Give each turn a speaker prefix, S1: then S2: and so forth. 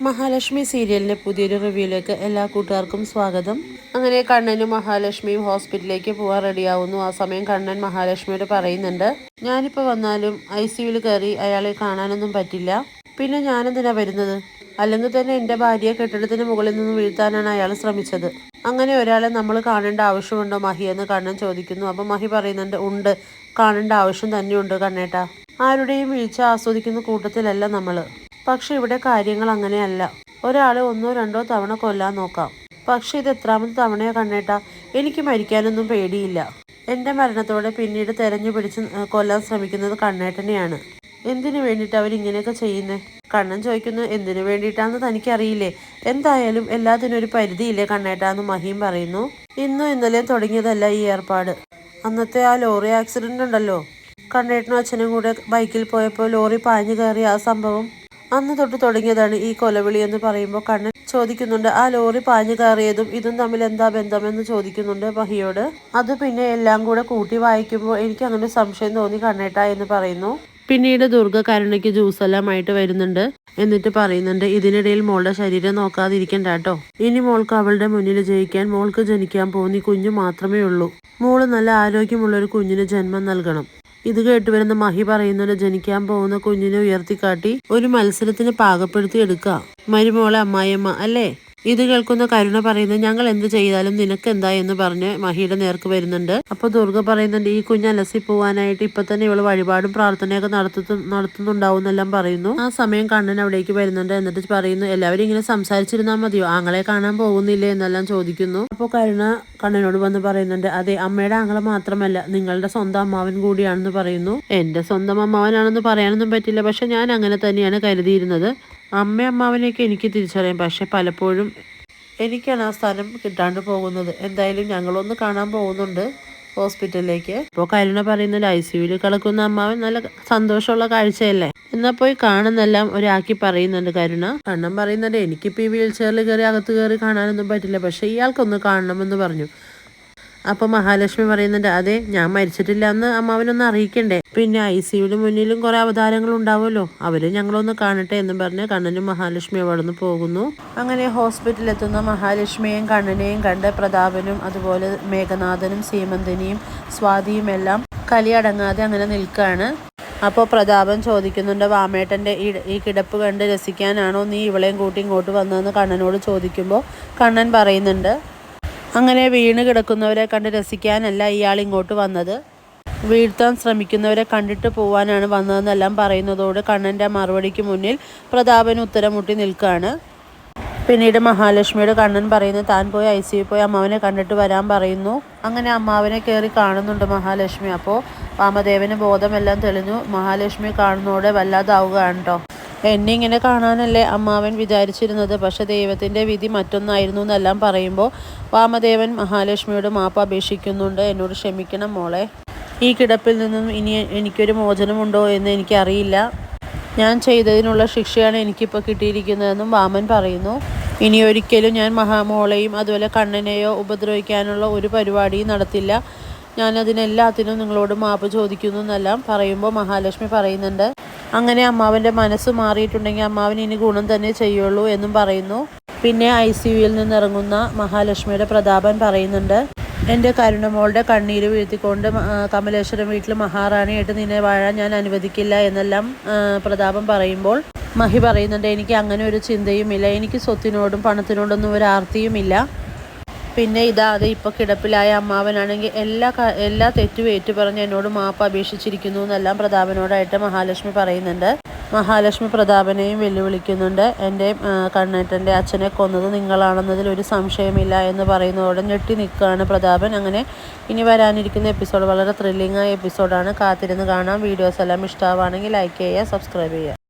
S1: മഹാലക്ഷ്മി സീരിയലിൻ്റെ പുതിയൊരു റിവ്യൂയിലേക്ക് എല്ലാ കൂട്ടുകാർക്കും സ്വാഗതം. അങ്ങനെ കണ്ണനും മഹാലക്ഷ്മിയും ഹോസ്പിറ്റലിലേക്ക് പോകാൻ റെഡിയാവുന്നു. ആ സമയം കണ്ണൻ മഹാലക്ഷ്മിയോട് പറയുന്നുണ്ട്, ഞാനിപ്പോൾ വന്നാലും ICUവിൽ കയറി അയാളെ കാണാനൊന്നും പറ്റില്ല. പിന്നെ ഞാനെന്തിനാ വരുന്നത്? അല്ലെങ്കിൽ തന്നെ എൻ്റെ ഭാര്യയെ കെട്ടിടത്തിന് മുകളിൽ നിന്ന് വീഴ്ത്താനാണ് അയാൾ ശ്രമിച്ചത്. അങ്ങനെ ഒരാളെ നമ്മൾ കാണേണ്ട ആവശ്യമുണ്ടോ മഹി എന്ന് കണ്ണൻ ചോദിക്കുന്നു. അപ്പോൾ മഹി പറയുന്നുണ്ട്, ഉണ്ട്, കാണേണ്ട ആവശ്യം തന്നെയുണ്ട് കണ്ണേട്ടാ. ആരുടെയും വീഴ്ച ആസ്വദിക്കുന്ന കൂട്ടത്തിലല്ല നമ്മൾ. പക്ഷെ ഇവിടെ കാര്യങ്ങൾ അങ്ങനെയല്ല. ഒരാളെ ഒന്നോ രണ്ടോ തവണ കൊല്ലാൻ നോക്കാം, പക്ഷെ ഇത് എത്രാമത്തെ തവണയാ കണ്ണേട്ടാ? എനിക്ക് മരിക്കാനൊന്നും പേടിയില്ല. എൻ്റെ മരണത്തോടെ പിന്നീട് തെരഞ്ഞു പിടിച്ച് കൊല്ലാൻ ശ്രമിക്കുന്നത് കണ്ണേട്ടനെയാണ്. എന്തിനു വേണ്ടിയിട്ട് അവരിങ്ങനെയൊക്കെ ചെയ്യുന്നേ? കണ്ണൻ ചോദിക്കുന്നു, എന്തിനു വേണ്ടിയിട്ടാന്ന് തനിക്കറിയില്ലേ? എന്തായാലും എല്ലാത്തിനും ഒരു പരിധിയില്ലേ കണ്ണേട്ടാന്ന് മഹിയും പറയുന്നു. ഇന്നും ഇന്നലെയും തുടങ്ങിയതല്ല ഈ ഏർപ്പാട്. അന്നത്തെ ആ ലോറി ആക്സിഡന്റ് ഉണ്ടല്ലോ, കണ്ണേട്ടനും അച്ഛനും കൂടെ ബൈക്കിൽ പോയപ്പോൾ ലോറി പാഞ്ഞു കയറിയ ആ സംഭവം, അന്ന് തൊട്ട് തുടങ്ങിയതാണ് ഈ കൊലവിളി എന്ന് പറയുമ്പോൾ കണ്ണൻ ചോദിക്കുന്നുണ്ട്, ആ ലോറി പാഞ്ഞു കയറിയതും ഇതും തമ്മിൽ എന്താ ബന്ധമെന്ന് ചോദിക്കുന്നുണ്ട് മഹിയോട്. അത് പിന്നെ എല്ലാം കൂടെ കൂട്ടി വായിക്കുമ്പോൾ എനിക്ക് അങ്ങനെ സംശയം തോന്നി കണ്ണേട്ട എന്ന് പറയുന്നു. പിന്നീട് ദുർഗ കരുണയ്ക്ക് ജ്യൂസെല്ലാമായിട്ട് വരുന്നുണ്ട്. എന്നിട്ട് പറയുന്നുണ്ട്, ഇതിനിടയിൽ മോളുടെ ശരീരം നോക്കാതിരിക്കണ്ട കേട്ടോ. ഇനി മോൾക്ക് അവളുടെ മുന്നിൽ ജയിക്കാൻ മോൾക്ക് ജനിക്കാൻ പോകുന്ന കുഞ്ഞു മാത്രമേ ഉള്ളൂ. മോള് നല്ല ആരോഗ്യമുള്ളൊരു കുഞ്ഞിന് ജന്മം നൽകണം. ഇത് കേട്ടുവരുന്ന മഹി പറയുന്നത്, ജനിക്കാൻ പോകുന്ന കുഞ്ഞിനെ ഉയർത്തിക്കാട്ടി ഒരു മത്സരത്തിന് പാകപ്പെടുത്തി എടുക്കുക മരുമോളെ അമ്മായിയമ്മ അല്ലേ? ഇത് കേൾക്കുന്ന കരുണ പറയുന്നത്, ഞങ്ങൾ എന്ത് ചെയ്താലും നിനക്ക് എന്താ എന്ന് പറഞ്ഞ് മഹിയുടെ നേർക്ക് വരുന്നുണ്ട്. അപ്പോൾ ദുർഗ പറയുന്നുണ്ട്, ഈ കുഞ്ഞ് അലസി പോവാനായിട്ട് ഇപ്പൊ തന്നെ ഇവള് വഴിപാടും പ്രാർത്ഥനയൊക്കെ നടത്തുന്നുണ്ടാവും എന്നെല്ലാം പറയുന്നു. ആ സമയം കണ്ണൻ അവിടേക്ക് വരുന്നുണ്ട്. എന്നിട്ട് പറയുന്നു, എല്ലാവരും ഇങ്ങനെ സംസാരിച്ചിരുന്നാൽ മതിയോ? ആങ്ങളെ കാണാൻ പോകുന്നില്ലേ എന്നെല്ലാം ചോദിക്കുന്നു. അപ്പോൾ കരുണ കണ്ണനോട് വന്ന് പറയുന്നുണ്ട്, അതെ, അമ്മയുടെ ആങ്ങളെ മാത്രമല്ല നിങ്ങളുടെ സ്വന്തം അമ്മാവൻ കൂടിയാണെന്ന് പറയുന്നു. എന്റെ സ്വന്തം അമ്മാവനാണെന്ന് പറയാനൊന്നും പറ്റില്ല, പക്ഷെ ഞാൻ അങ്ങനെ തന്നെയാണ് കരുതിയിരുന്നത്. അമ്മാവനെയൊക്കെ എനിക്ക് തിരിച്ചറിയാം, പക്ഷെ പലപ്പോഴും എനിക്കാണ് ആ സ്ഥാനം കിട്ടാണ്ട് പോകുന്നത്. എന്തായാലും ഞങ്ങളൊന്ന് കാണാൻ പോകുന്നുണ്ട് ഹോസ്പിറ്റലിലേക്ക്. ഇപ്പോൾ കരുണ പറയുന്നത്, ICUവിൽ കിടക്കുന്ന അമ്മാവൻ നല്ല സന്തോഷമുള്ള കാഴ്ചയല്ലേ, എന്നാൽ പോയി കാണുന്നെല്ലാം ഒരാക്കി പറയുന്നുണ്ട് കരുണ. കണ്ണൻ പറയുന്നുണ്ട്, എനിക്കിപ്പോൾ ഈ വീൽ ചെയറിൽ കയറി അകത്ത് കയറി കാണാനൊന്നും പറ്റില്ല, പക്ഷെ ഇയാൾക്കൊന്ന് കാണണമെന്ന് പറഞ്ഞു. അപ്പോൾ മഹാലക്ഷ്മി പറയുന്നുണ്ട്, അതെ, ഞാൻ മരിച്ചിട്ടില്ല എന്ന് അമ്മാവനൊന്ന് അറിയിക്കണ്ടേ? പിന്നെ ICUവിന് മുന്നിലും കുറെ അവതാരങ്ങൾ ഉണ്ടാവുമല്ലോ, അവര് ഞങ്ങളൊന്ന് കാണട്ടെ എന്നും പറഞ്ഞ് കണ്ണനും മഹാലക്ഷ്മി അവിടെ നിന്ന് പോകുന്നു. അങ്ങനെ ഹോസ്പിറ്റലിൽ എത്തുന്ന മഹാലക്ഷ്മിയെയും കണ്ണനെയും കണ്ട് പ്രതാപനും അതുപോലെ മേഘനാഥനും സീമന്തിനിയും സ്വാതിയും എല്ലാം കലിയടങ്ങാതെ അങ്ങനെ നിൽക്കുകയാണ്. അപ്പോൾ പ്രതാപൻ ചോദിക്കുന്നുണ്ട്, വാമേട്ടൻ്റെ ഈ കിടപ്പ് കണ്ട് രസിക്കാനാണോ നീ ഇവളെയും കൂട്ടി ഇങ്ങോട്ട് വന്നതെന്ന് കണ്ണനോട് ചോദിക്കുമ്പോൾ കണ്ണൻ പറയുന്നുണ്ട്, അങ്ങനെ വീണ് കിടക്കുന്നവരെ കണ്ട് രസിക്കാനല്ല ഇയാൾ ഇങ്ങോട്ട് വന്നത്, വീഴ്ത്താൻ ശ്രമിക്കുന്നവരെ കണ്ടിട്ട് പോവാനാണ് വന്നതെന്നെല്ലാം പറയുന്നതോട് കണ്ണൻ്റെ മറുപടിക്ക് മുന്നിൽ പ്രതാപൻ ഉത്തരം മുട്ടി നിൽക്കുകയാണ്. പിന്നീട് മഹാലക്ഷ്മിയോട് കണ്ണൻ പറയുന്നു, താൻ പോയി ICU പോയി അമ്മാവനെ കണ്ടിട്ട് വരാൻ പറയുന്നു. അങ്ങനെ അമ്മാവനെ കയറി കാണുന്നുണ്ട് മഹാലക്ഷ്മി. അപ്പോൾ വാമദേവന് ബോധമെല്ലാം തെളിഞ്ഞു. മഹാലക്ഷ്മി കാണുന്നതോടെ വല്ലാതാവുകയാണ് കേട്ടോ. എന്നെ ഇങ്ങനെ കാണാനല്ലേ അമ്മാവൻ വിചാരിച്ചിരുന്നത്, പക്ഷെ ദൈവത്തിൻ്റെ വിധി മറ്റൊന്നായിരുന്നു എന്നെല്ലാം പറയുമ്പോൾ വാമദേവൻ മഹാലക്ഷ്മിയോട് മാപ്പ് അപേക്ഷിക്കുന്നുണ്ട്. എന്നോട് ക്ഷമിക്കണം മോളെ, ഈ കിടപ്പിൽ നിന്നും ഇനി എനിക്കൊരു മോചനമുണ്ടോ എന്ന് എനിക്കറിയില്ല. ഞാൻ ചെയ്തതിനുള്ള ശിക്ഷയാണ് എനിക്കിപ്പോൾ കിട്ടിയിരിക്കുന്നതെന്നും വാമൻ പറയുന്നു. ഇനി ഒരിക്കലും ഞാൻ മഹാമോളെയും അതുപോലെ കണ്ണനെയോ ഉപദ്രവിക്കാനുള്ള ഒരു പരിപാടിയും നടത്തില്ല. ഞാനതിനെല്ലാത്തിനും നിങ്ങളോട് മാപ്പ് ചോദിക്കുന്നു എന്നെല്ലാം പറയുമ്പോൾ മഹാലക്ഷ്മി പറയുന്നുണ്ട്, അങ്ങനെ അമ്മാവൻ്റെ മനസ്സ് മാറിയിട്ടുണ്ടെങ്കിൽ അമ്മാവൻ ഇനി ഗുണം തന്നെ ചെയ്യുള്ളൂ എന്നും പറയുന്നു. പിന്നെ ICUവിൽ നിന്നിറങ്ങുന്ന മഹാലക്ഷ്മിയുടെ പ്രതാപൻ പറയുന്നുണ്ട്, എൻ്റെ കരുണമോളുടെ കണ്ണീര് വീഴ്ത്തിക്കൊണ്ട് കമലേശ്വരം വീട്ടിൽ മഹാറാണിയായിട്ട് നിന്നെ വാഴാൻ ഞാൻ അനുവദിക്കില്ല എന്നെല്ലാം പ്രതാപൻ പറയുമ്പോൾ മഹി പറയുന്നുണ്ട്, എനിക്ക് അങ്ങനെ ഒരു ചിന്തയുമില്ല, എനിക്ക് സ്വത്തിനോടും പണത്തിനോടൊന്നും ഒരു ആർത്തിയുമില്ല. പിന്നെ ഇതാതെ ഇപ്പോൾ കിടപ്പിലായ അമ്മാവനാണെങ്കിൽ എല്ലാ തെറ്റും ഏറ്റുപറഞ്ഞ് എന്നോട് മാപ്പ് അപേക്ഷിച്ചിരിക്കുന്നു എന്നെല്ലാം പ്രതാപനോടായിട്ട് മഹാലക്ഷ്മി പറയുന്നുണ്ട്. മഹാലക്ഷ്മി പ്രതാപനെയും വെല്ലുവിളിക്കുന്നുണ്ട്, എൻ്റെ കണ്ണേട്ടൻ്റെ അച്ഛനെ കൊന്നത് നിങ്ങളാണെന്നതിൽ ഒരു സംശയമില്ല എന്ന് പറയുന്നതോടെ ഞെട്ടി നിൽക്കുകയാണ് പ്രതാപൻ. അങ്ങനെ ഇനി വരാനിരിക്കുന്ന എപ്പിസോഡ് വളരെ ത്രില്ലിംഗ് ആയ എപ്പിസോഡാണ്, കാത്തിരുന്ന് കാണാം. വീഡിയോസ് എല്ലാം ഇഷ്ടമാവുകയാണെങ്കിൽ ലൈക്ക് ചെയ്യുക, സബ്സ്ക്രൈബ് ചെയ്യുക.